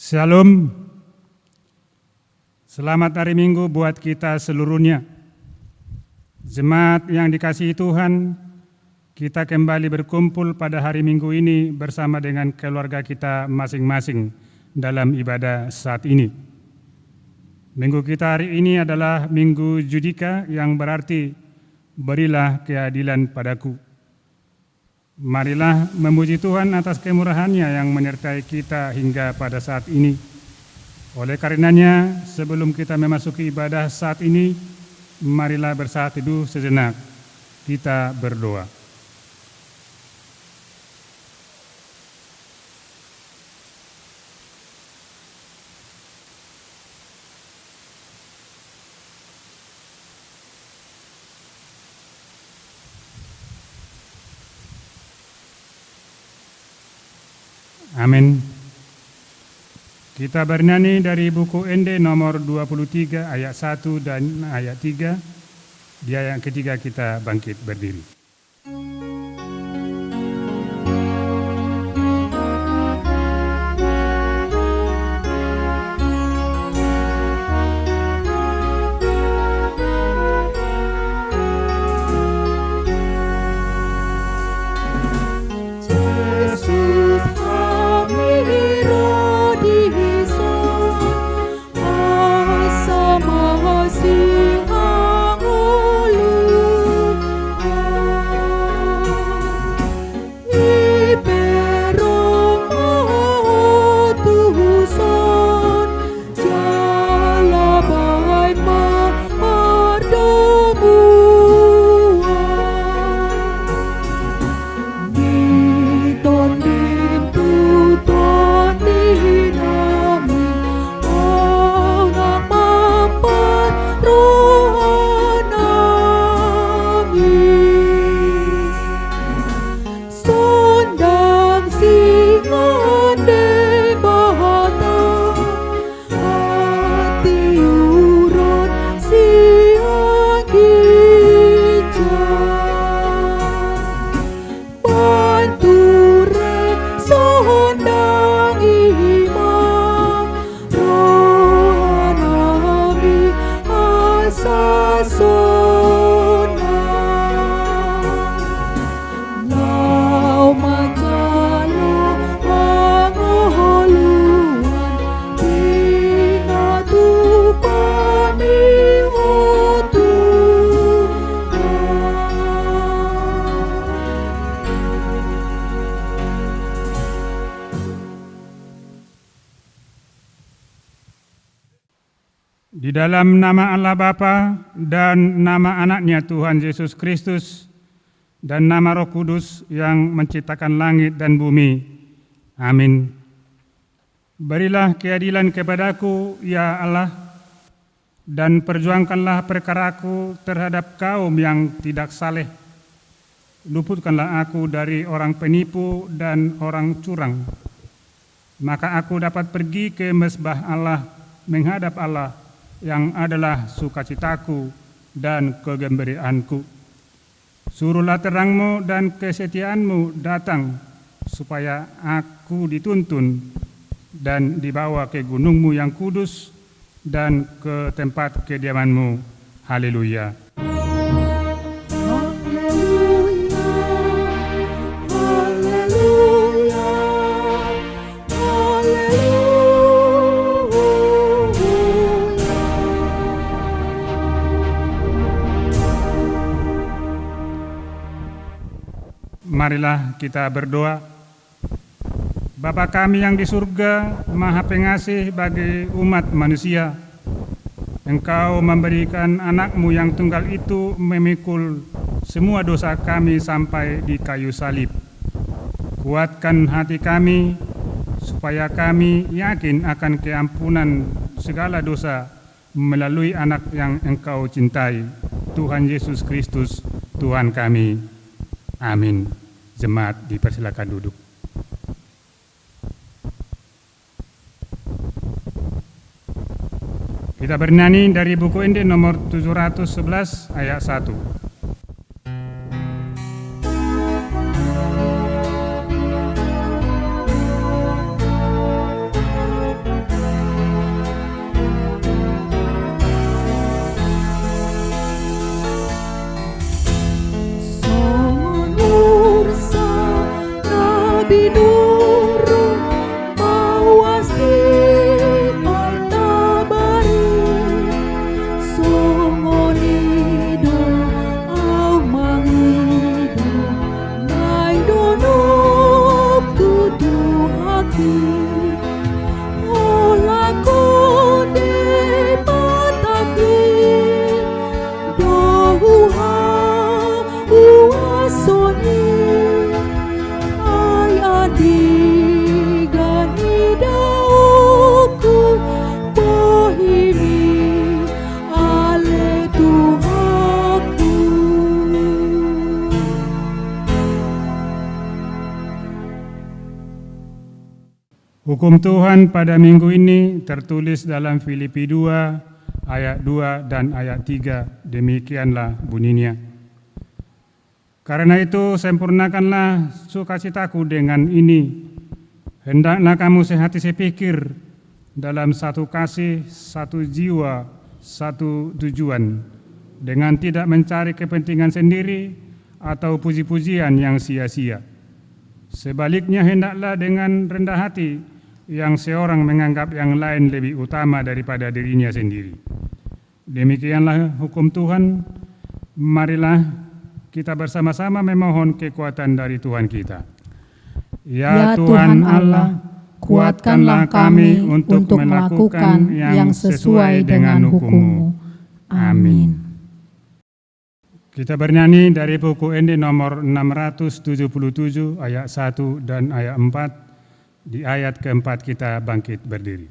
Shalom, selamat hari Minggu buat kita seluruhnya. Jemaat yang dikasihi Tuhan, kita kembali berkumpul pada hari Minggu ini bersama dengan keluarga kita masing-masing dalam ibadah saat ini. Minggu kita hari ini adalah Minggu Judika yang berarti berilah keadilan padaku. Marilah memuji Tuhan atas kemurahan-Nya yang menyertai kita hingga pada saat ini. Oleh karenanya, sebelum kita memasuki ibadah saat ini, marilah bersaat teduh sejenak. Kita berdoa. Amin. Kita bernyanyi dari buku Ende nomor 23 ayat 1 dan ayat 3. Di ayat ketiga kita bangkit berdiri. Di dalam nama Allah Bapa dan nama Anaknya Tuhan Yesus Kristus dan nama Roh Kudus yang menciptakan langit dan bumi. Amin. Berilah keadilan kepadaku, ya Allah, dan perjuangkanlah perkaraku terhadap kaum yang tidak saleh. Luputkanlah aku dari orang penipu dan orang curang. Maka aku dapat pergi ke mezbah Allah, menghadap Allah, yang adalah sukacitaku dan kegembiraanku. Suruhlah terangmu dan kesetiaanmu datang, supaya aku dituntun dan dibawa ke gunungmu yang kudus dan ke tempat kediamanmu. Haleluya. Marilah kita berdoa. Bapa kami yang di surga, Maha Pengasih bagi umat manusia, Engkau memberikan Anak-Mu yang tunggal itu memikul semua dosa kami sampai di kayu salib. Kuatkan hati kami, supaya kami yakin akan keampunan segala dosa melalui Anak yang Engkau cintai, Tuhan Yesus Kristus, Tuhan kami. Amin. Jemaat dipersilakan duduk. Kita bernyanyi dari buku Ende nomor 711 ayat 1. Hukum Tuhan pada minggu ini tertulis dalam Filipi 2 ayat 2 dan ayat 3. Demikianlah bunyinya. Karena itu sempurnakanlah sukacitaku dengan ini. Hendaklah kamu sehati sepikir dalam satu kasih, satu jiwa, satu tujuan, dengan tidak mencari kepentingan sendiri atau puji-pujian yang sia-sia. Sebaliknya hendaklah dengan rendah hati yang seorang menganggap yang lain lebih utama daripada dirinya sendiri. Demikianlah hukum Tuhan. Marilah kita bersama-sama memohon kekuatan dari Tuhan kita. Ya Tuhan Allah, kuatkanlah kami untuk melakukan yang sesuai dengan hukum-Mu. Amin. Kita bernyanyi dari buku Ende nomor 677 ayat 1 dan ayat 4. Di ayat keempat kita bangkit berdiri.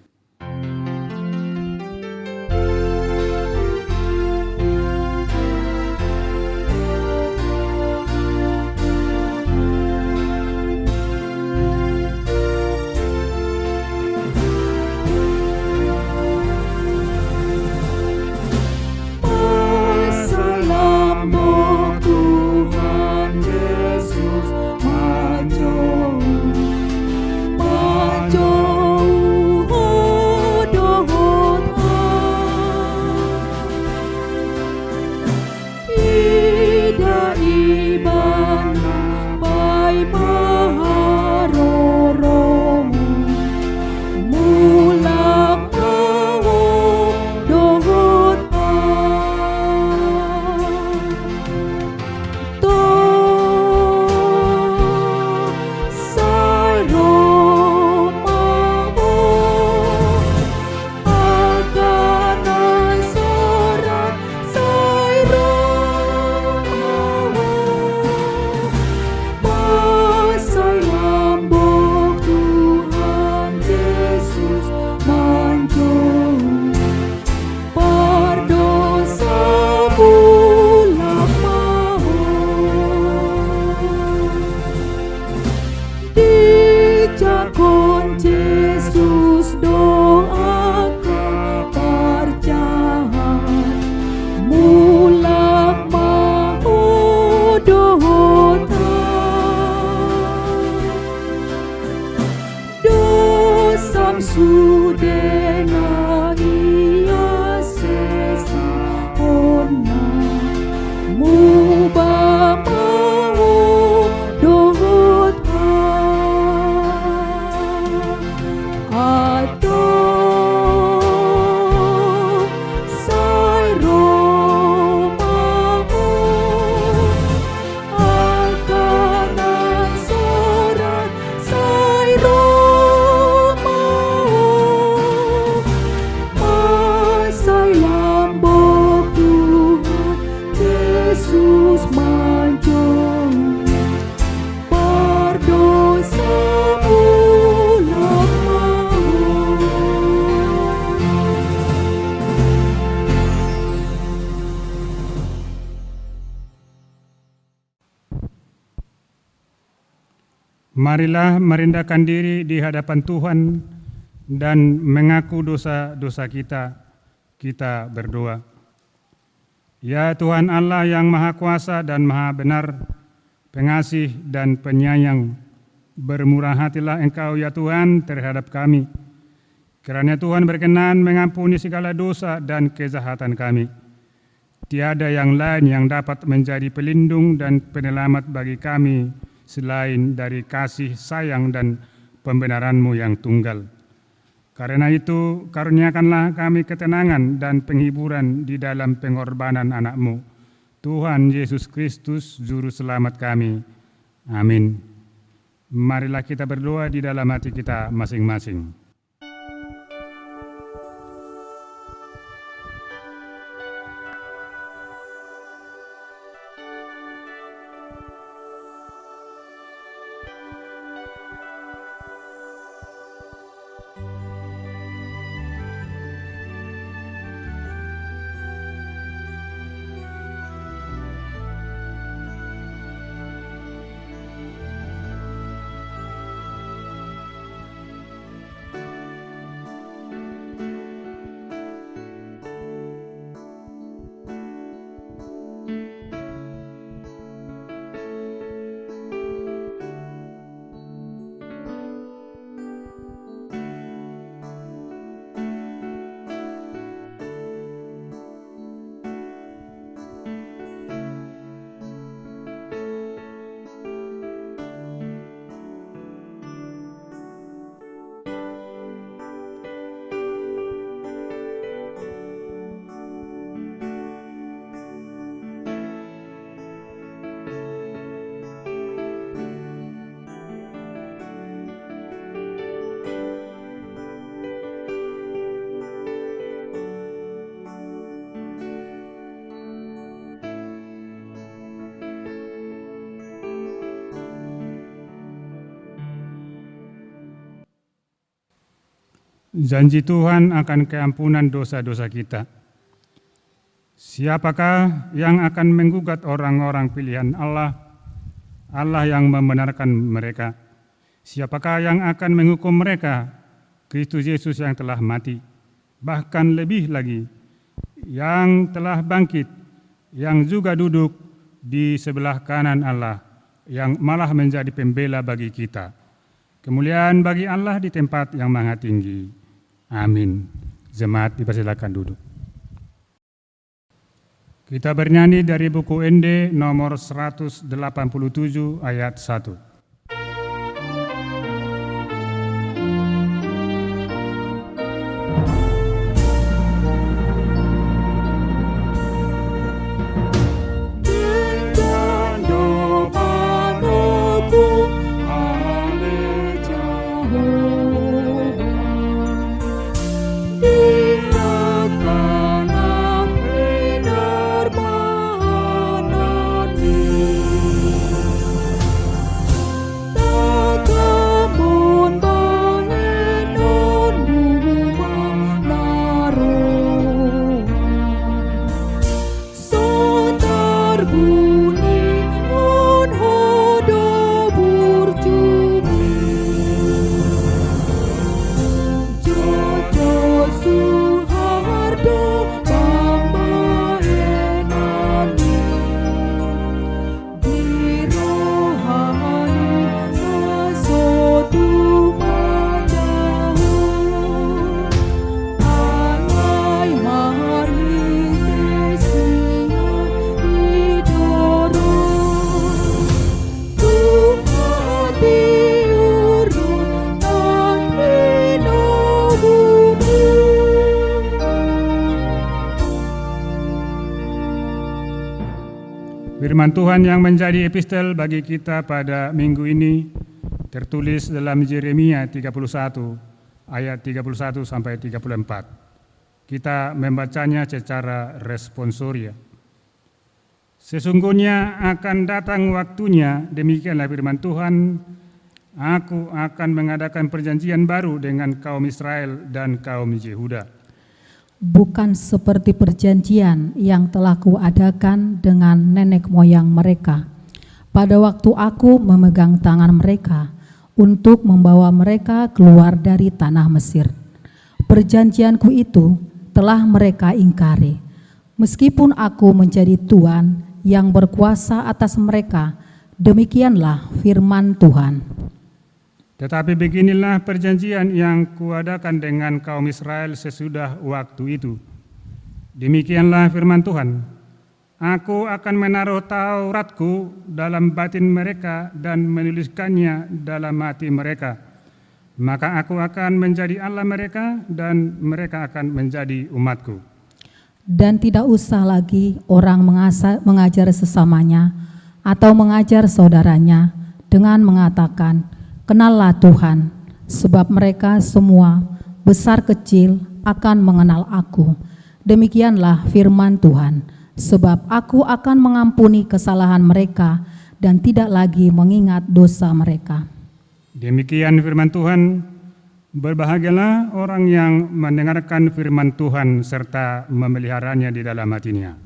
Marilah merendahkan diri di hadapan Tuhan dan mengaku dosa-dosa kita. Kita berdoa. Ya Tuhan Allah yang Maha Kuasa dan Maha Benar, pengasih dan penyayang, bermurah hatilah Engkau ya Tuhan terhadap kami. Kiranya Tuhan berkenan mengampuni segala dosa dan kejahatan kami. Tiada yang lain yang dapat menjadi pelindung dan penyelamat bagi kami selain dari kasih sayang dan pembenaran-Mu yang tunggal. Karena itu, karuniakanlah kami ketenangan dan penghiburan di dalam pengorbanan anak-Mu, Tuhan Yesus Kristus, Juru Selamat kami. Amin. Marilah kita berdoa di dalam hati kita masing-masing. janji Tuhan akan keampunan dosa-dosa kita. Siapakah yang akan menggugat orang-orang pilihan Allah, Allah yang membenarkan mereka? Siapakah yang akan menghukum mereka? Kristus Yesus yang telah mati, bahkan lebih lagi, yang telah bangkit, yang juga duduk di sebelah kanan Allah, yang malah menjadi pembela bagi kita. Kemuliaan bagi Allah di tempat yang maha tinggi. Amin. Jemaat dipersilakan duduk. Kita bernyanyi dari buku ND nomor 187 ayat 1. Firman Tuhan yang menjadi epistel bagi kita pada minggu ini tertulis dalam Yeremia 31 ayat 31 sampai 34. Kita membacanya secara responsoria. Sesungguhnya akan datang waktunya, demikianlah firman Tuhan, aku akan mengadakan perjanjian baru dengan kaum Israel dan kaum Yehuda. Bukan seperti perjanjian yang telah kuadakan dengan nenek moyang mereka, pada waktu aku memegang tangan mereka untuk membawa mereka keluar dari tanah Mesir. Perjanjianku itu telah mereka ingkari, meskipun aku menjadi Tuhan yang berkuasa atas mereka. Demikianlah firman Tuhan. Tetapi beginilah perjanjian yang kuadakan dengan kaum Israel sesudah waktu itu. Demikianlah firman Tuhan, aku akan menaruh Tauratku dalam batin mereka dan menuliskannya dalam hati mereka. Maka aku akan menjadi Allah mereka dan mereka akan menjadi umatku. Dan tidak usah lagi orang mengajar sesamanya atau mengajar saudaranya dengan mengatakan, kenallah Tuhan, sebab mereka semua besar kecil akan mengenal aku. Demikianlah firman Tuhan, sebab aku akan mengampuni kesalahan mereka dan tidak lagi mengingat dosa mereka. Demikian firman Tuhan. Berbahagialah orang yang mendengarkan firman Tuhan serta memeliharanya di dalam hatinya.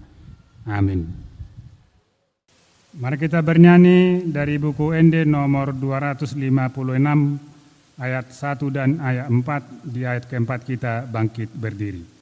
Amin. Mari kita bernyanyi dari buku ND nomor 256 ayat 1 dan ayat 4. Di ayat keempat kita bangkit berdiri.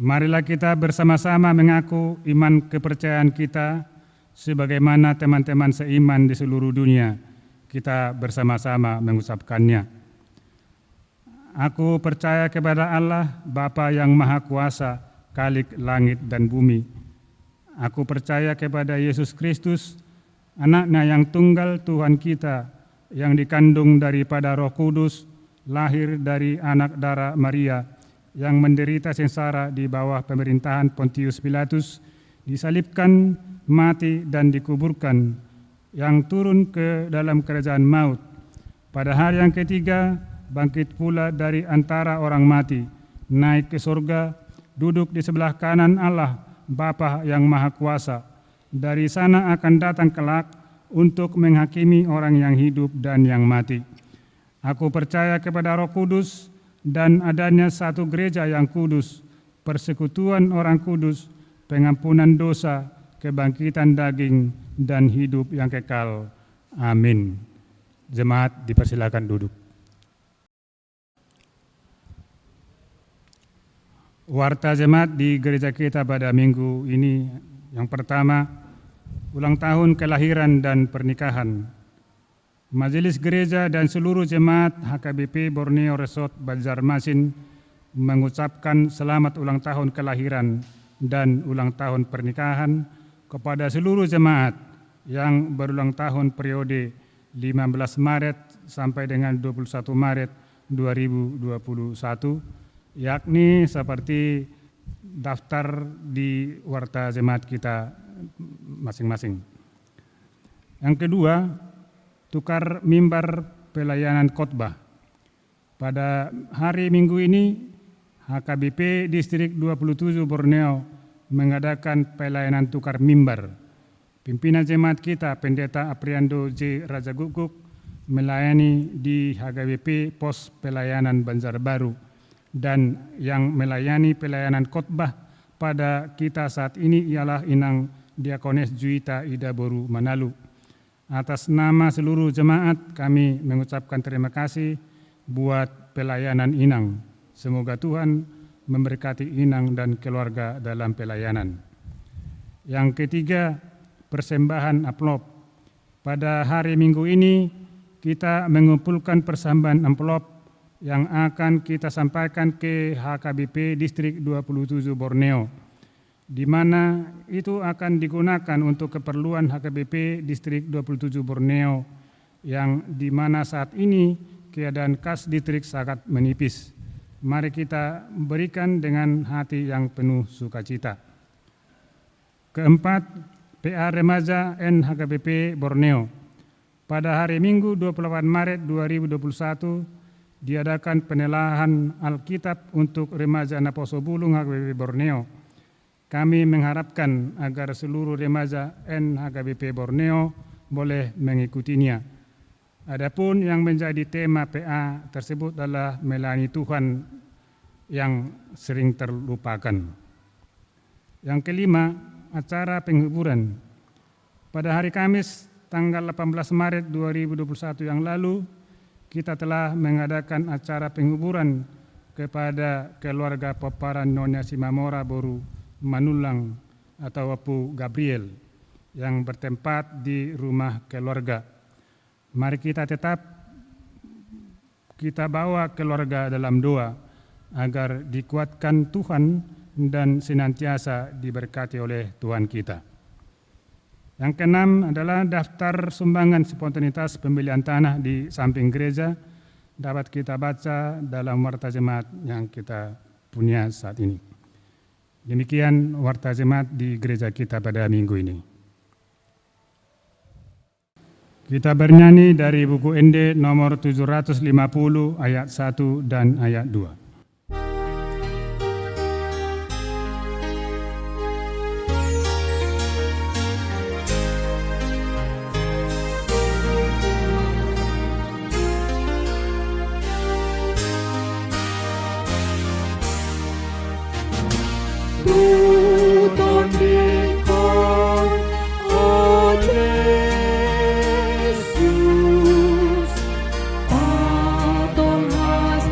Marilah kita bersama-sama mengaku iman kepercayaan kita sebagaimana teman-teman seiman di seluruh dunia. Kita bersama-sama mengucapkannya. Aku percaya kepada Allah, Bapa yang Maha Kuasa, Khalik langit dan bumi. Aku percaya kepada Yesus Kristus, Anak-Nya yang tunggal Tuhan kita, yang dikandung daripada Roh Kudus, lahir dari anak darah Maria, yang menderita sengsara di bawah pemerintahan Pontius Pilatus, disalibkan, mati dan dikuburkan, yang turun ke dalam kerajaan maut. Pada hari yang ketiga, bangkit pula dari antara orang mati, naik ke surga, duduk di sebelah kanan Allah, Bapa yang Maha Kuasa. Dari sana akan datang kelak untuk menghakimi orang yang hidup dan yang mati. Aku percaya kepada Roh Kudus dan adanya satu gereja yang kudus, persekutuan orang kudus, pengampunan dosa, kebangkitan daging, dan hidup yang kekal. Amin. Jemaat dipersilakan duduk. Warta jemaat di gereja kita pada minggu ini, yang pertama, ulang tahun kelahiran dan pernikahan. Majelis Gereja dan seluruh jemaat HKBP Borneo Resort Banjarmasin mengucapkan selamat ulang tahun kelahiran dan ulang tahun pernikahan kepada seluruh jemaat yang berulang tahun periode 15 Maret sampai dengan 21 Maret 2021, yakni seperti daftar di warta jemaat kita masing-masing. Yang kedua, tukar mimbar pelayanan khotbah. Pada hari Minggu ini, HKBP Distrik 27 Borneo mengadakan pelayanan tukar mimbar. Pimpinan jemaat kita, Pendeta Apriando J. Rajaguguk, melayani di HKBP Pos Pelayanan Banjarbaru, dan yang melayani pelayanan khotbah pada kita saat ini ialah Inang Diakones Juita Ida Boru Manalu. Atas nama seluruh jemaat kami mengucapkan terima kasih buat pelayanan Inang. Semoga Tuhan memberkati Inang dan keluarga dalam pelayanan. Yang ketiga, persembahan amplop. Pada hari Minggu ini kita mengumpulkan persembahan amplop yang akan kita sampaikan ke HKBP Distrik 27 Borneo, di mana itu akan digunakan untuk keperluan HKBP Distrik 27 Borneo, yang di mana saat ini keadaan kas distrik sangat menipis. Mari kita berikan dengan hati yang penuh sukacita. Keempat, PA Remaja NHKBP Borneo. Pada hari Minggu 28 Maret 2021 diadakan penelahan Alkitab untuk remaja Naposo Bulung HKBP Borneo. Kami mengharapkan agar seluruh remaja NHKBP Borneo boleh mengikutinya. Adapun yang menjadi tema PA tersebut adalah melayani Tuhan yang sering terlupakan. Yang kelima, acara penghiburan. Pada hari Kamis tanggal 18 Maret 2021 yang lalu, kita telah mengadakan acara penghiburan kepada keluarga Peparan Nyonya Simamora Boru Manulang atau Apu Gabriel yang bertempat di rumah keluarga. Mari kita bawa keluarga dalam doa agar dikuatkan Tuhan dan senantiasa diberkati oleh Tuhan kita. Yang keenam adalah daftar sumbangan spontanitas pembelian tanah di samping gereja, dapat kita baca dalam warta jemaat yang kita punya saat ini. Demikian warta jemaat di gereja kita pada minggu ini. Kita bernyanyi dari buku Ende nomor 750 ayat 1 dan ayat 2. Patong has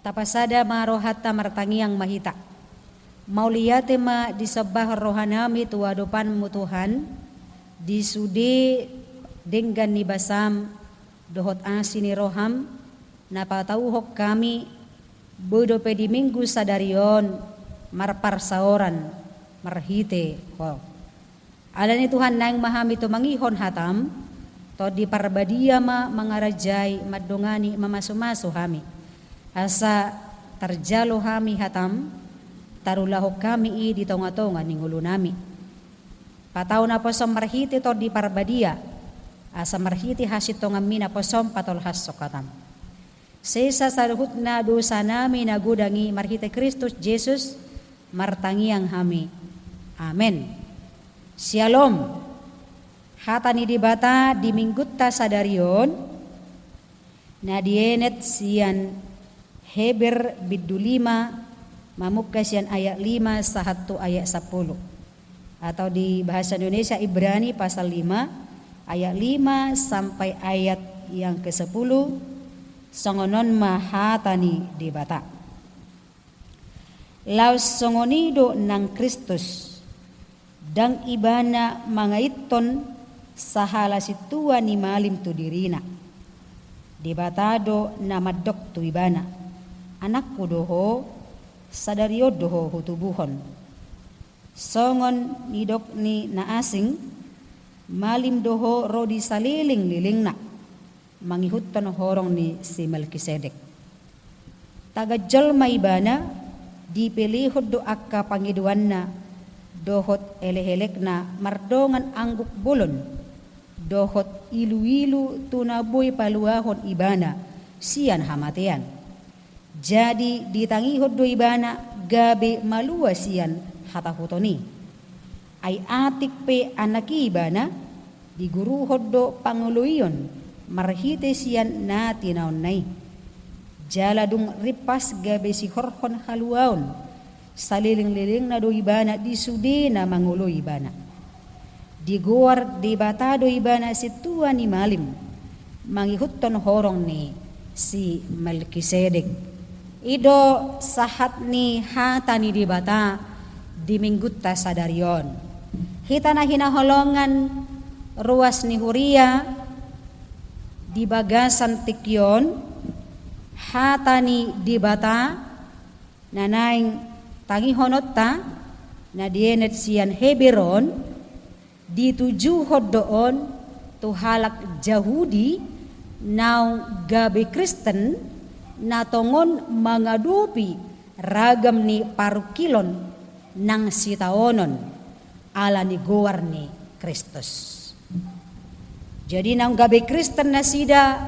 tapasada marohata martangiang mahita. Mauliyate ma disebah rohanami tuwadopan mutuhan disude denggan ni basam dohot asini roham napatauhok kami bodope di minggu sadarion marpar saoran marhite wow. Alani Tuhan nang mahami tu mangihon hatam to di parbadia ma mangarajai madongani mamasu-masu hami asa terjalo hami hatam tarulahu kami i di tonga-tonga ningulo nami patau na posom marhite to di parbadia asa marhite hasit tonga mina posom patol hasokatam sesa saruhut na dosa nami nagudangi marhite Kristus Jesus martangiang hami amen. Shalom. Hatani di bata di minggutta sadarion nadienet sian Heber biddu 5 mamukka sian ayat 5 sahatu ayat 10 atau di bahasa Indonesia Ibrani pasal 5 ayat 5 sampai ayat yang ke-10 songonon mahatani di bata laus songonido nang Kristus dang ibana mangaiton sahala situa ni malim tu dirina debatado namadok tu ibana anakku doho sadario doho hutubuhon songon nidok ni na asing malim doho rodi saliling lilingna mangihutton horong ni si Melkisedek tagajol maibana dipilihod do akka pangiduanna dohot elehelekna mardongan angguk bulon dohot ilu-ilu tunaboy paluahon ibana sian hamatian jadi ditangihod do ibana gabe malua sian hatahutoni ay atik pe anaki ibana diguruhod do panguluyon marhite sian na tinaon nay jaladung ripas gabe si horhon haluaon saliling-liling na do ibana di sudi na mangulo ibana di guar di batado ibana si tua ni malim mangihutton horong ni si Melkisedek ido sahat ni hatani di bata di minggutta sadarion hitana hinaholongan ruas ni huria di bagasan tikyon hatani di bata nanaing tangi honotta na dienet sian Heberon dituju doon tuhalak Jahudi naung gabe Kristen na tongon mangadupi ragam ni parukilon nang sitaonon ala ni gowar ni Kristus. Jadi naung gabe Kristen na sida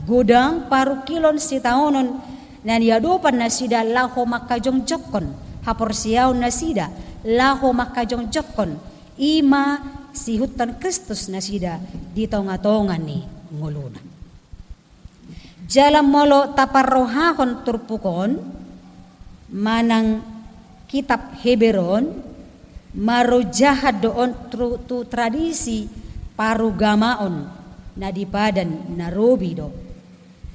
godang parukilon sitaonon na niadupan na sida laho makajongjokon haporsiaw na sida laho makajongjokon ima si hutan Kristus na sida di tonga-tonga ni nguluna jalam molo taparrohahon turpukon manang kitab Heberon marojahad doon tu tradisi parugamaon na dipadan narobi do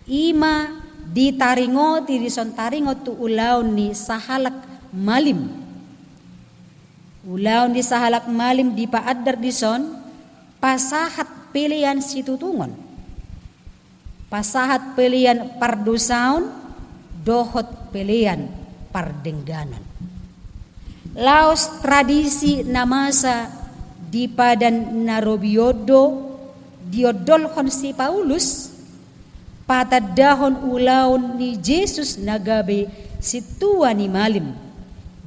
ima ditaringot taringot tu ulaw ni sahalak malim ulaw ni sahalak malim di paadar dison pasahat pilihan situtungon pasahat pilihan pardusaun dohot pilihan pardengganan laos tradisi namasa di padan narobiodo diodolhon si Paulus patadahon ulaw ni Jesus nagabe situa ni malim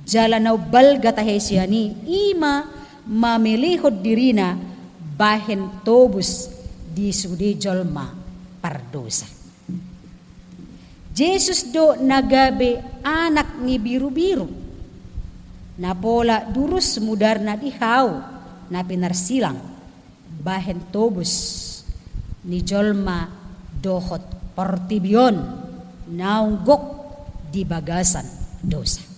jalanaw balga tahesiani ima mamilihod dirina bahen tobus di sudi jolma pardosa Jesus do nagabe anak ni biru-biru napola durus mudar na dihaw na pinarsilang bahen tobus ni jolma dohot portibyon naunggok di bagasan dosa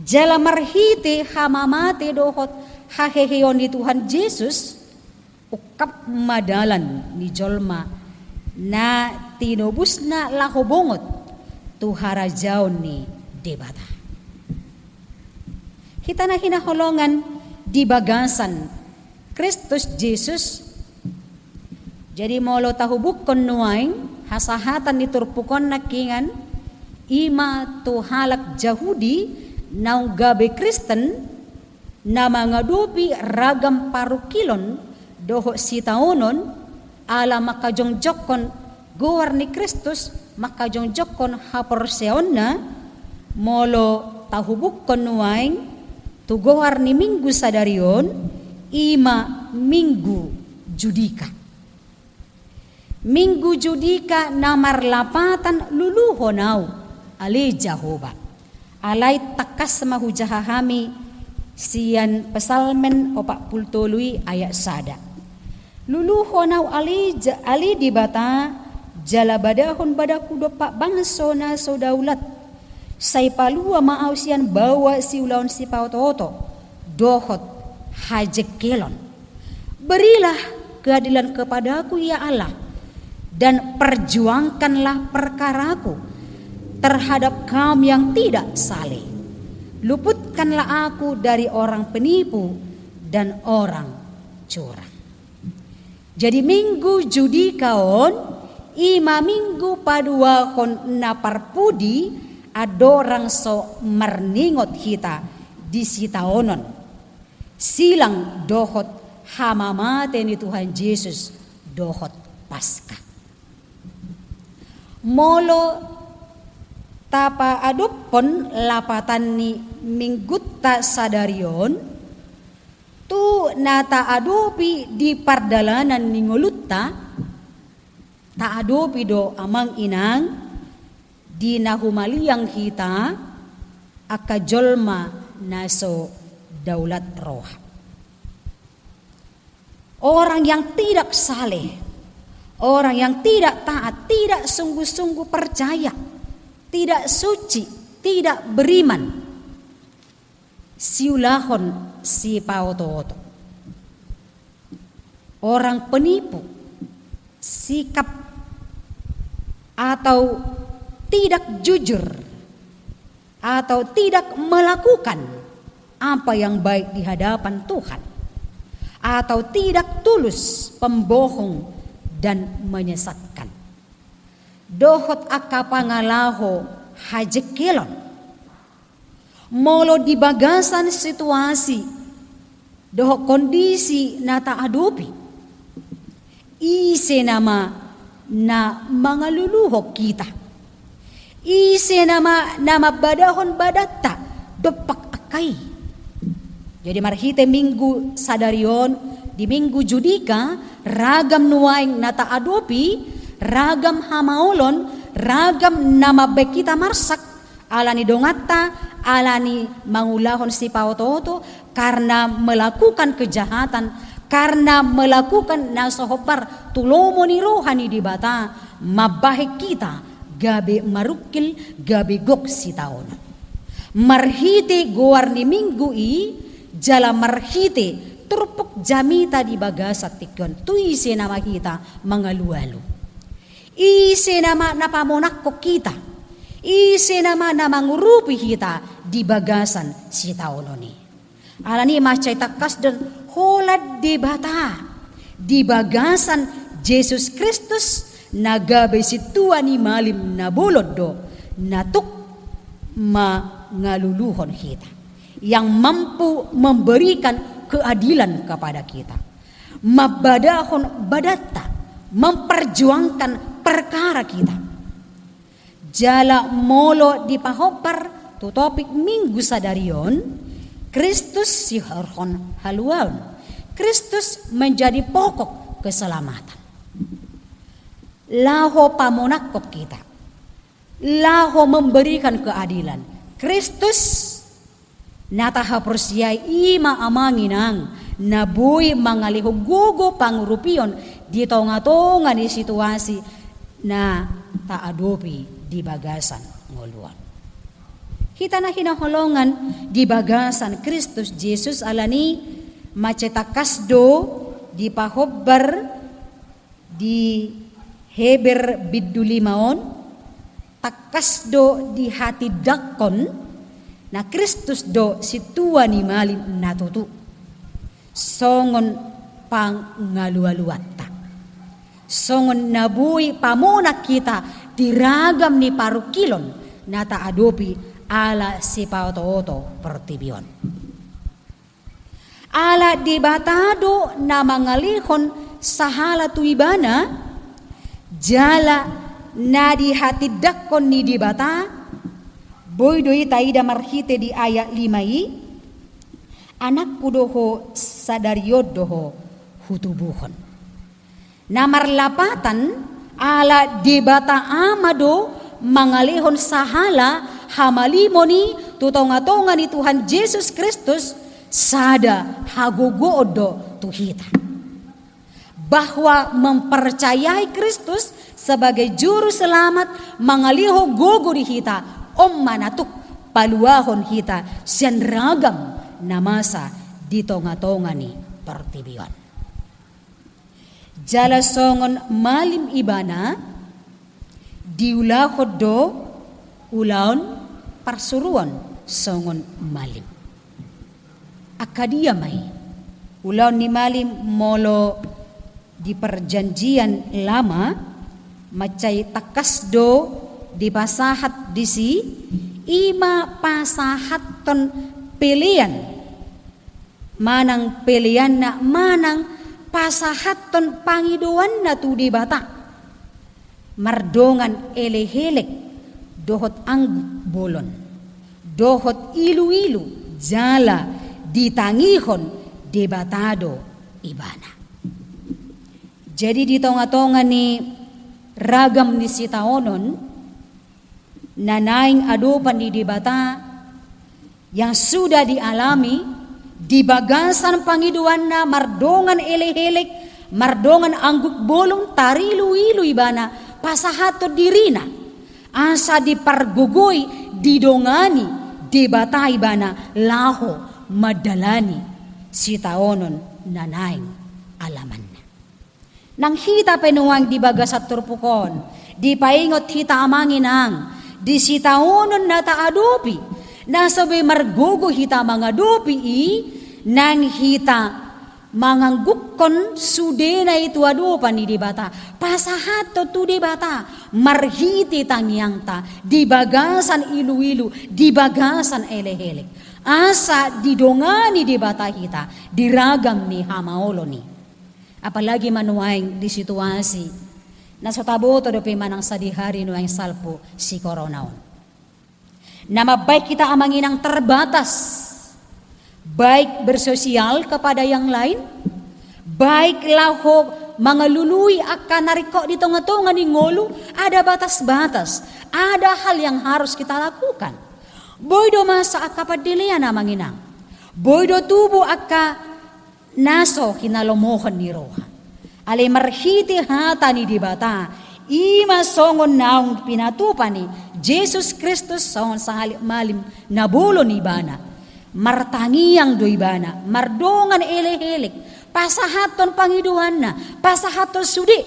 jala marhite hamamate dohot haheheon ni Tuhan Yesus ukap madalan ni jolma na tinubus na lahobongot tuhara jaon ni debata. Kita na hinaholongan di bagasan Kristus Jesus. Jadi molo tahubukon nuaing hasahatan niturpukon na kingan ima tuhalak Jahudi naung gabe Kristen na mga dupi ragam parukilon doho sitaonon ala makajongjokon guwar ni Kristus makajongjokon haporseon na molo tahubukon nuaing tuguar ni minggu sadarion ima minggu judika. Minggu judika namar lapatan luluhonaw ali Jehovah. Alay takas mahujahahami siyan pesalmen 40 ayat sada. Luluhonaw ali dibata jalabadahon badaku dopak bangso na sodaulat. Say palua maaw siyan bawa si ulaon si pautoto dohot hajekelon. Berilah keadilan kepadaku ya Allah, dan perjuangkanlah perkaraku terhadap kaum yang tidak saleh. Luputkanlah aku dari orang penipu dan orang curang. Jadi minggu judikaon ima minggu padua kon naparpudi adorang so merningot hita di sitaonon silang dohot hamamate ni Tuhan Yesus dohot Paskah. Molo tapa adupon lapatan ni minggutta sadarion tu nata adopi di pardalanan ni ngolutta ta adopi do amang inang di nahumaliang hita akajolma naso daulat roh. Orang yang tidak saleh, orang yang tidak taat, tidak sungguh-sungguh percaya, tidak suci, tidak beriman, siulahon si pautoto. Orang penipu, sikap atau tidak jujur atau tidak melakukan apa yang baik di hadapan Tuhan, atau tidak tulus, pembohong dan menyesatkan. Dohot akapangalaho hajekelon. Molo di bagasan situasi doho kondisi nata adopi ise nama na mga luluhok kita. Ise nama badahon badatta dopak akai. Jadi marhite minggu sadarion di minggu judika ragam nuaing nata adopi, ragam hamaolon, ragam nama bekita marsak alani dongata, alani mangulahon si pautoto karena melakukan kejahatan, karena melakukan nasohopar tulomo ni rohani di bata mabahik kita gabe marukil gabe gok si taon. Marhite goar ni minggu i jala marhite turpuk jamita di bagasat tikyon tu ise nama kita mangalualu. Ise nama napamonak ko kita. Ise nama mangurupi kita di bagasan si taon ni. Alani macay takas dan holad di bata di bagasan Yesus Kristus nagabe si tuan ni malim na bulod do natuk mangaluluhon kita yang mampu memberikan keadilan kepada kita, mabadahon badatta memperjuangkan perkara kita. Jala molo di pahopar tu topik minggu sadarion Kristus si harhon haluan. Kristus menjadi pokok keselamatan. Laho pamonakop kita, laho memberikan keadilan. Kristus nataha persiay ima amanginang nabuy mangaliho gugo pangurupion di tonga-tonga di situasi na taadopi di bagasan ngoluan. Kita na hinaholongan di bagasan Kristus Yesus alani macetakasdo di pahobbar di Heber biddulimaon takas do di hati dakon na Kristus do si tua ni malim natutu songon pang ngalualuata songon nabui pamona kita diragam ni parukilon na taadopi ala si pauto-oto pertibion ala dibatado na mangalihon sahala tuibana jala na di hati dakon ni dibata boy doi taida marhite di ayat 5 anak kudoho sadariod doho hutubuhon na marlapatan ala dibata amado mangalihon sahala hamalimoni tutonga-tonga ni Tuhan Yesus Kristus sada hagogodo tuhita bahwa mempercayai Kristus sebagai juru selamat mangaliho gogo di hita manatuk paluahon hita sian ragam namasa di tonga-tonga ni pertibion jala songon malim ibana diulahod do ulaon parsuruan songon malim akadia may ulaon ni malim molo di perjanjian lama macay takas do di pasahat disi ima pasahat ton pilihan manang pilihan na manang pasahat ton pangiduan na tu di bata mardongan elehelek dohot ang bolon dohot ilu-ilu jala ditangihon debatado ibana. Jadi di tonga-tonga ni ragam ni sitaonon nanaing adopan di debata yang sudah dialami di bagasan pangiduan na mardongan elehelek mardongan angguk bolong tarilu-ilu ibana pasahato dirina asa dipargugoy didongani debata ibana laho madalani sitaonon nanaing alaman. Nang hita penuang di bagasat turpukon, di paingot hita amanginang, di sitaonon na taadopi, nasabi margogo hita mga dopi nang hita manganggukon sudena itu adopan di bata, pasahat to tu di bata, marhiti tangyang ta, di bagasan ilu-ilu, di bagasan elehelek, asa didongani di bata hita, diragam ni hamaolo ni. Apalagi manuaing di situasi na sa taboto do manang sa dihari nuaing salpo si koronaon. Na mabaik kita amanginang terbatas, baik bersosial kepada yang lain, baik laho mga luluy akan nariko di tonga-tonga ni ngolu, ada batas-batas, ada hal yang harus kita lakukan. Boydo masa akapadilian amanginang, boydo tubo akka naso kinalomohan ni roha. Alay marhiti hata ni dibata. Ima songon naong pinatupa ni Jesus Kristus songon sa malim nabulo ni bana. Martangiyang do ibana. Mardongan elehelik. Pasahaton pangiduan na. Pasahaton sudi.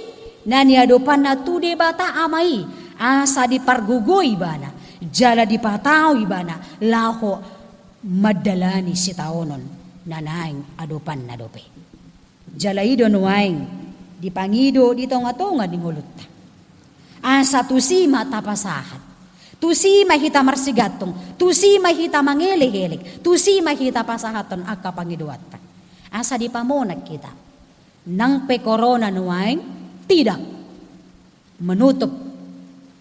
Naniadopan na tu dibata amai. Asa di pargugoy ibana. Jala di pataw ibana. Laho madalani si taonon. Nanaing adopan na dope. Jalaido nuaing dipangido di tonga-tonga di ngulutta. Asa tusi matapasahat. Tusi mahita marsigatong. Tusi mahita mangelehelik. Tusi mahita pasahaton akka pangiduatan. Asa di pamonak kita. Nang pe corona nuaing tidak menutup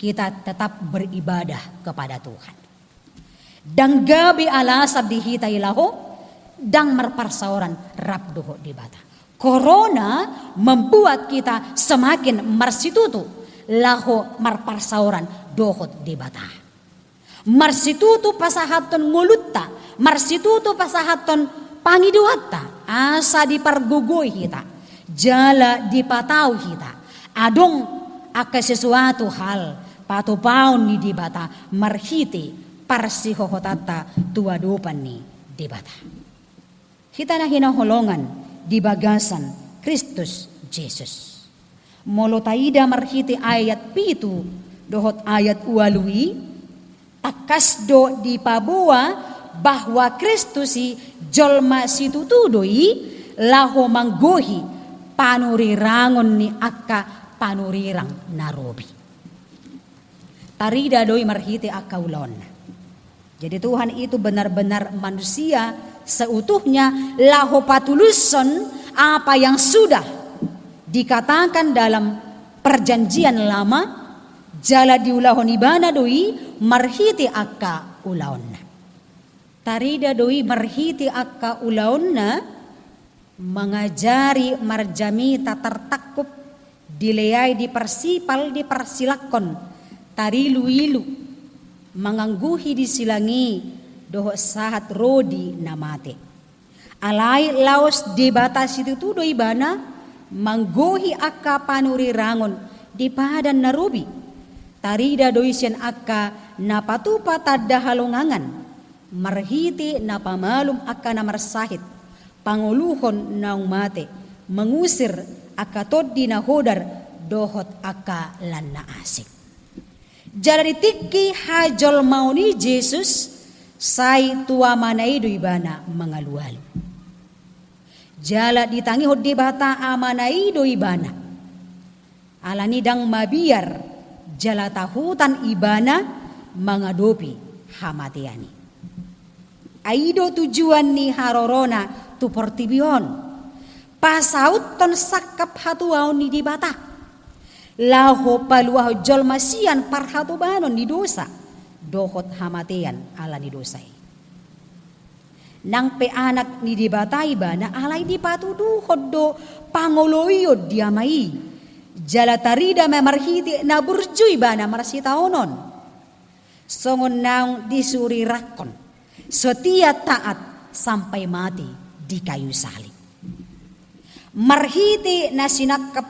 kita tetap beribadah kepada Tuhan. Dang gabi alasab dihita ilaho dang marparsauran rapdoho di bata. Corona membuat kita semakin marsitutu laho marparsauran dohot di bata. Marsitutu pasahaton ngulutta, marsitutu pasahaton pangiduatta, asa di pargugoy kita, jala di patau kita. Adong aka sesuatu hal patupaon ni di bata marhiti parsihohotata tuadupan ni di bata. Kita na hinaholongan di bagasan Kristus Jesus. Molo taida marhiti ayat 7 dohot ayat ualui takas do di pabua bahwa Kristus si jolma situ tudoi laho manggohi panurirangon ni akka panurirang narobi. Tarida doi marhiti akka ulon. Jadi Tuhan itu benar-benar manusia seutuhnya laho patuluson apa yang sudah dikatakan dalam perjanjian lama jala diulahon ibana doi marhiti akka ulaonna. Tarida doi marhiti akka ulaonna mengajari marjami tatartakup dileai dipersipal dipersilakon tarilu-ilu mangangguhi disilangi doho sahat rodi namate. Alai laos debatas itu doi bana manggohi akka panurirangon di padan narubi. Tarida doi sian akka napatupa tadda halongangan marhiti napamalum akka namarsahit panguluhon na umate mengusir akatod di nahodar dohot aka lan na asik. Jala ditiki hajol mauni Jesus say tua manaido ibana mangalual. Jala ditangi hod di bata amanaido ibana. Alanidang mabiar jala tahutan ibana mangadopi hamatiani. Aido tujuan ni harorona tu portibion. Pasaut ton sakap hatuaon ni dibata. Laho paluah jol masian parhatu banon ni dosa. Dohot hamatian ala ni dosai. Nang pe anak ni dibata ibana alay di patuduhod do pangoloyod diamai. Jala tarida memarhiti na burju ibana marsitaonon. Songon naung disuri rakon. Setia taat sampai mati di kayu salib. Marhiti na sinakap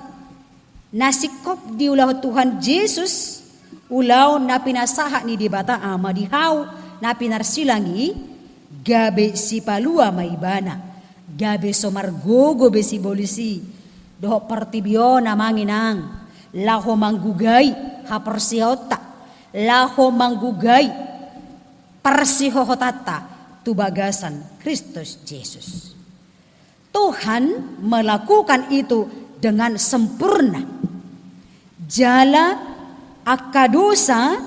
nasikop di ulah Tuhan Yesus ulaw na pinasaha ni dibata ama dihaw na pinarsilangi gabe si palua maibana gabe somargogo be si bolisi doho partibyo na manginang laho manggugay hapersiota laho manggugay parsihohotata tubagasan Kristus Yesus. Tuhan melakukan itu dengan sempurna. Jala akadosa,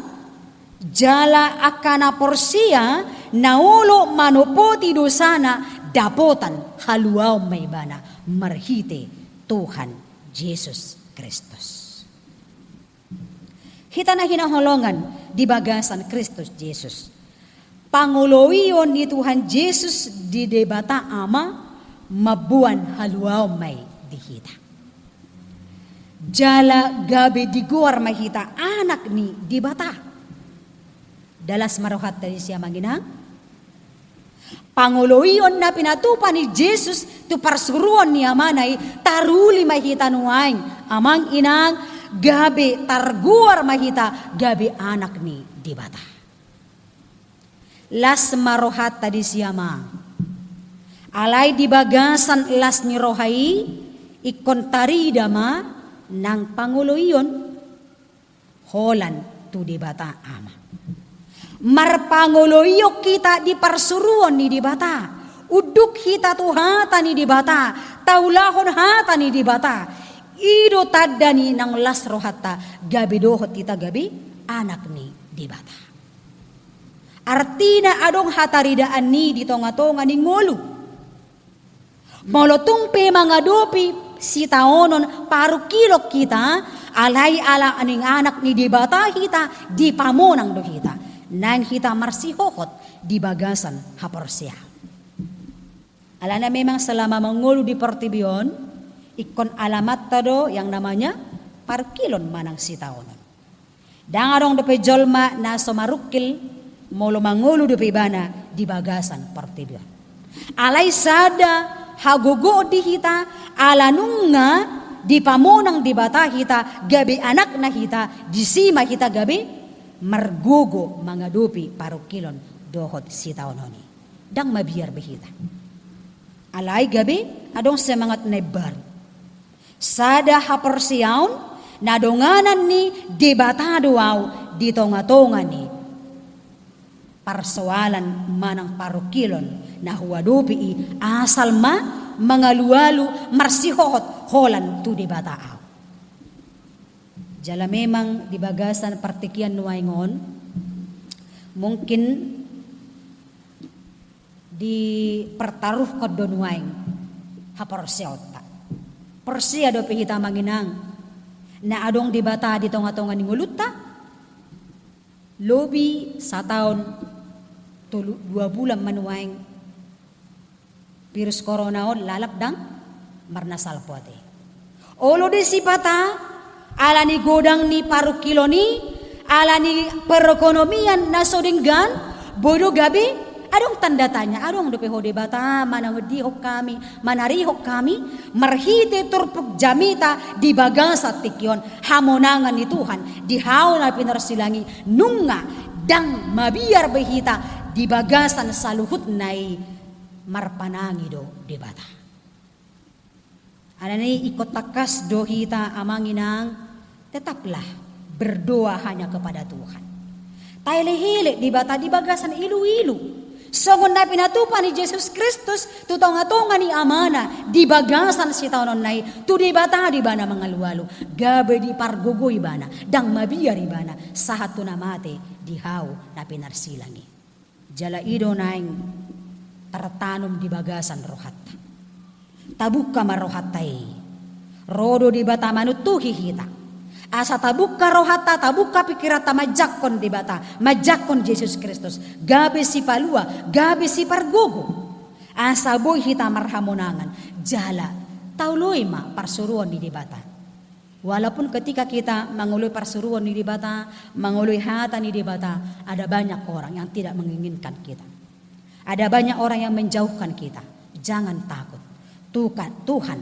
jala akana porsia, naulo manopoti dosana dapotan haluaw maibana marhite Tuhan Yesus Kristus. Kita na hinaholongan di bagasan Kristus Yesus. Pangulowiyon ni Tuhan Yesus di debata ama mabuan haluaw may dihita. Jala gabi diguar mahita anak ni dibata. Dalas marohat tadi siya manginang. Pangulowiyon na pinatupa ni Jesus tu parsuruan ni amanay taruli mahita nuaing amang inang gabi targuar mahita gabi anak ni dibata. Las marohat tadi siya alay di bagasan las ni rohai ikon tarida ma nang panguloyon holan tu dibata ama. Marpanguloyo kita di parsuruan ni dibata. Uduk hita tu hata ni dibata. Taulahon hata ni dibata. Ido tadda ni nang las rohata gabi dohot kita gabi anak ni dibata. Artina adong hataridaan ni di tonga-tonga ni ngolu. Molotong pe mangadopi si taonon paru kilok kita alay ala aning anak ni dibata kita di pamonang do kita. Nang kita marsihokot di bagasan haporsia. Alana memang selama mengulu di Portibion ikon alamat tado yang namanya parkilon manang si taonon. Dangarong depe jolma na somarukil molo mangulu depe bana di bagasan Portibion. Alay sada hagogo di hita alanunga di pamonang di bata hita gabi anak na hita di sima hita gabi margogo mangadupi parukilon dohot si taononi dang mabiar behita. Alay gabi adong semangat nebar sada hapersiaon nadonganan ni debatado au di tonga-tonga ni persoalan manang parukilon na huwadupi asal mangalualu marsihot holan tu debata au. Jala memang di bagasan partikian nuaingon mungkin di pertaruh kodonuaing haporsiota persia do pihita manginang na adong debata di tonga-tonga ni nguluta lobi 1 tahun 2 bulan manuaing virus corona on lalapdang marnasal puate olo di sipata ala ni godang ni parukilo ni ala ni perekonomian na sodinggan bodo gabi adong tanda tanya adong dope ho debata manangudihok kami manarihok kami marhite turpuk jamita di bagasa tikyon hamonangan ni Tuhan di haon na pinarsilangi nunga dang mabiar behita di bagasan saluhut nai marpanangi do debata anani ikot takas do hita amanginang tetaplah berdoa hanya kepada Tuhan taile-hile debata di bagasan ilu-ilu songon na pinatupan ni Jesus Kristus tutong-atonga ni amana di bagasan si taonon nai tu di bata di bana mangalualu gabe di pargogoy bana dang mabiyari bana sahat tu namate di hau na pinarsilangi jala ido naing tertanum di bagasan rohatta tabukka marohattai rodo di bata manutuhi hita asa tabukka rohata tabukka pikirata majakon di bata majakon Yesus Kristus gabe si palua gabe si pargogo asa boy hita marhamonangan jala tauloy ma parsuruan di bata walaupun ketika kita menguloy parsuruan di bata menguloy hata di bata ada banyak orang yang tidak menginginkan kita ada banyak orang yang menjauhkan kita jangan takut Tuhan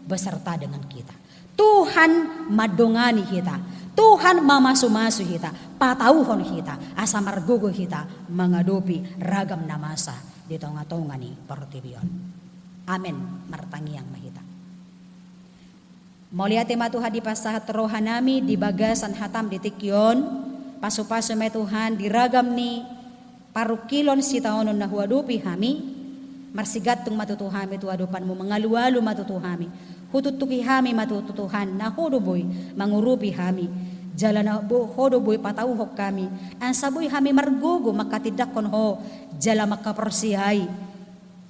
beserta dengan kita Tuhan madongani kita, Tuhan mamasu-masu kita, patauhon kita, asa margogo kita mengadopi ragam na masa di tonga-tonga ni partibion. Amen, martangi yang mahita. Moliate matuha di pasahat rohanami di bagasan hatam di tikyon, pasu-pasu me Tuhan di ragam ni parukilon si taonon na huadupi hami, marsigatung matutuhami tuadupanmu mengalu-alu matutuhami. Hututuki hami matutuhan na hodoboy mangurupi hami jala na hodoboy patauhok kami ang saboy hami margogo makatidakon ho jala makapersihay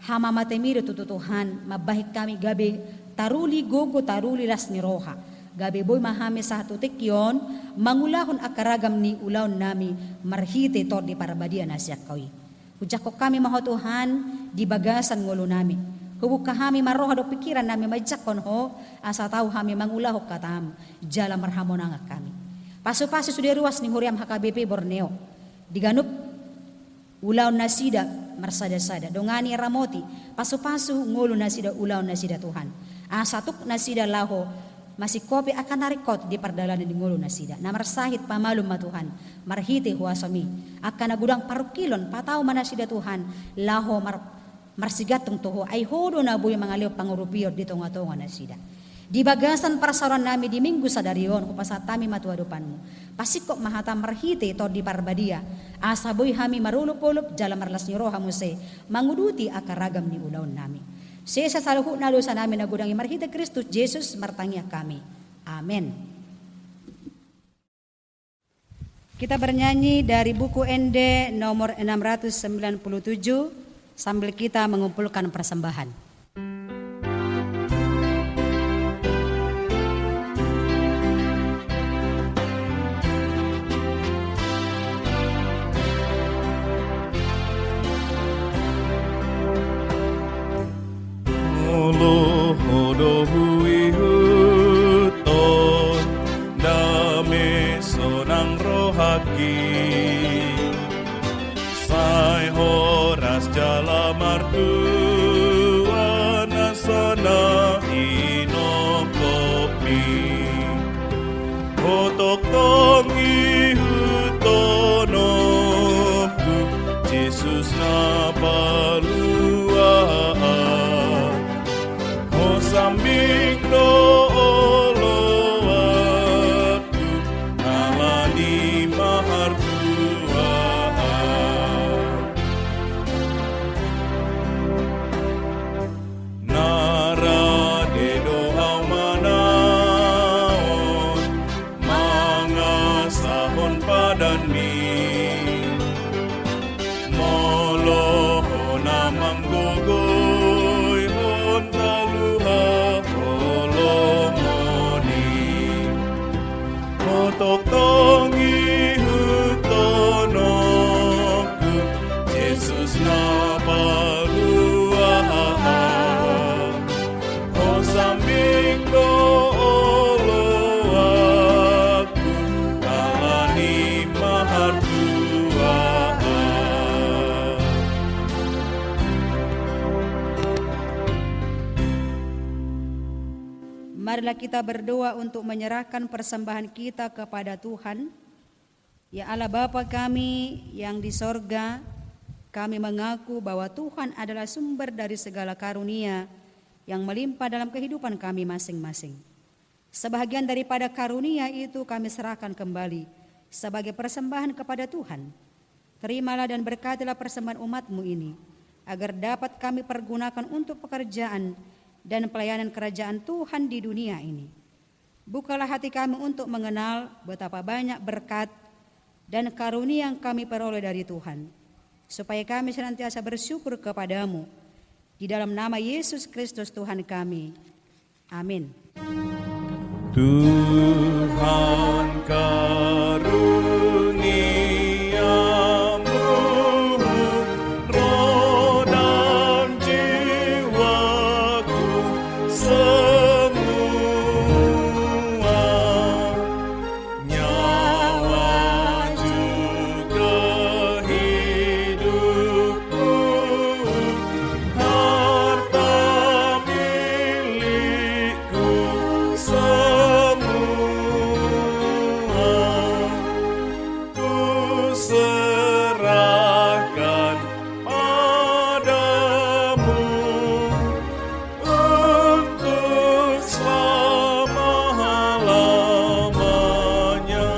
hama matemiro tututuhan mabahik kami gabi taruli gogo taruli las ni roha gabi boy mahami sa hatutikyon mangulahon akaragam ni ulaon nami marhite tor di parabadian asyak kawi hujak ko kami mahotuhan di bagasan ngulo nami hubuk kami maroha do pikiran nami majakon ho asa tahu kami mangulah ho katam jala marhamonanga kami pasu-pasu sudah ruas ni huriam HKBP Borneo diganup ulaon nasida marsada-sada dongani ramoti pasu-pasu ngulu nasida ulaon nasida Tuhan asatuk nasida laho masih kopi akan narikot di perdalanan di ngulu nasida namar sahid pamalum ma Tuhan marhite huasami akan nagudang parukilon patau manasida Tuhan laho marsigatong toho ay hodo na buhay mga liw pangurupiyod di tonga-tonga na sida. Di bagasan parasaran nami di minggu sadarion kupasatami matuadupan mo. Pasikok mahata marhite to di parbadia. Asa buhay hami marulupulup jala marlas ni roha muse manguduti akaragam ni ulaon nami. Sesa saluhu na dosa namin nagudangi marhite Kristus Jesus martangya kami. Amen. Kita bernyanyi dari buku Ende nomor 697 sambil kita mengumpulkan persembahan. Marilah kita berdoa untuk menyerahkan persembahan kita kepada Tuhan. Ya Allah Bapa kami yang di sorga, kami mengaku bahwa Tuhan adalah sumber dari segala karunia yang melimpah dalam kehidupan kami masing-masing. Sebahagian daripada karunia itu kami serahkan kembali sebagai persembahan kepada Tuhan. Terimalah dan berkatilah persembahan umat-Mu ini, agar dapat kami pergunakan untuk pekerjaan dan pelayanan kerajaan Tuhan di dunia ini. Bukalah hati kami untuk mengenal betapa banyak berkat dan karunia yang kami peroleh dari Tuhan, supaya kami senantiasa bersyukur kepadamu. Di dalam nama Yesus Kristus Tuhan kami. Amin. Tuhan karuniamu roh dan jiwaku semua, nyawa juga hidupku, harta milikku semua, ku serahkan padamu untuk selama-lamanya.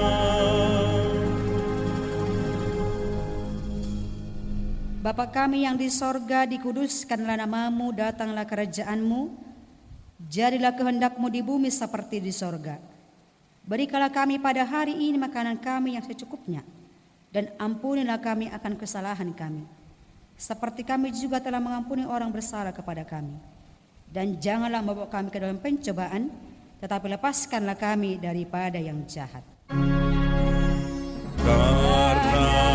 Bapa kami yang di sorga, dikuduskanlah namamu, datanglah kerajaanmu, jadilah kehendak-Mu di bumi seperti di sorga. Berikanlah kami pada hari ini makanan kami yang secukupnya, dan ampunilah kami akan kesalahan kami, seperti kami juga telah mengampuni orang bersalah kepada kami. Dan janganlah membawa kami ke dalam pencobaan, tetapi lepaskanlah kami daripada yang jahat. Karena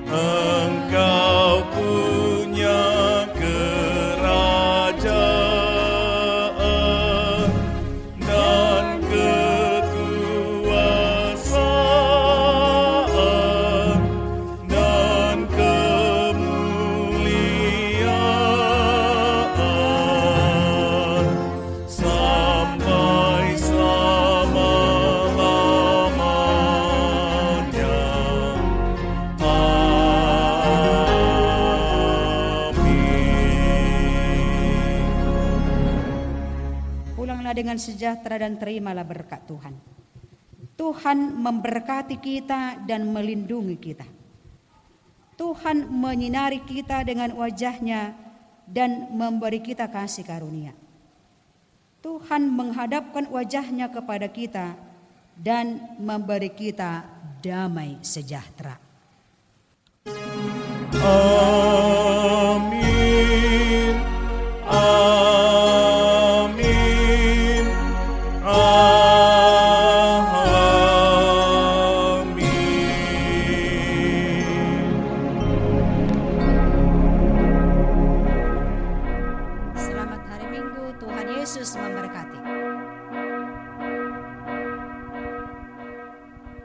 Engkau punya kerajaan dan kekuasaan dan kemuliaan sampai selama-lamanya. Pulanglah dengan sejahtera dan terimalah berkat Tuhan. Tuhan memberkati kita dan melindungi kita. Tuhan menyinari kita dengan wajah-Nya dan memberi kita kasih karunia. Tuhan menghadapkan wajah-Nya kepada kita dan memberi kita damai sejahtera. Amin.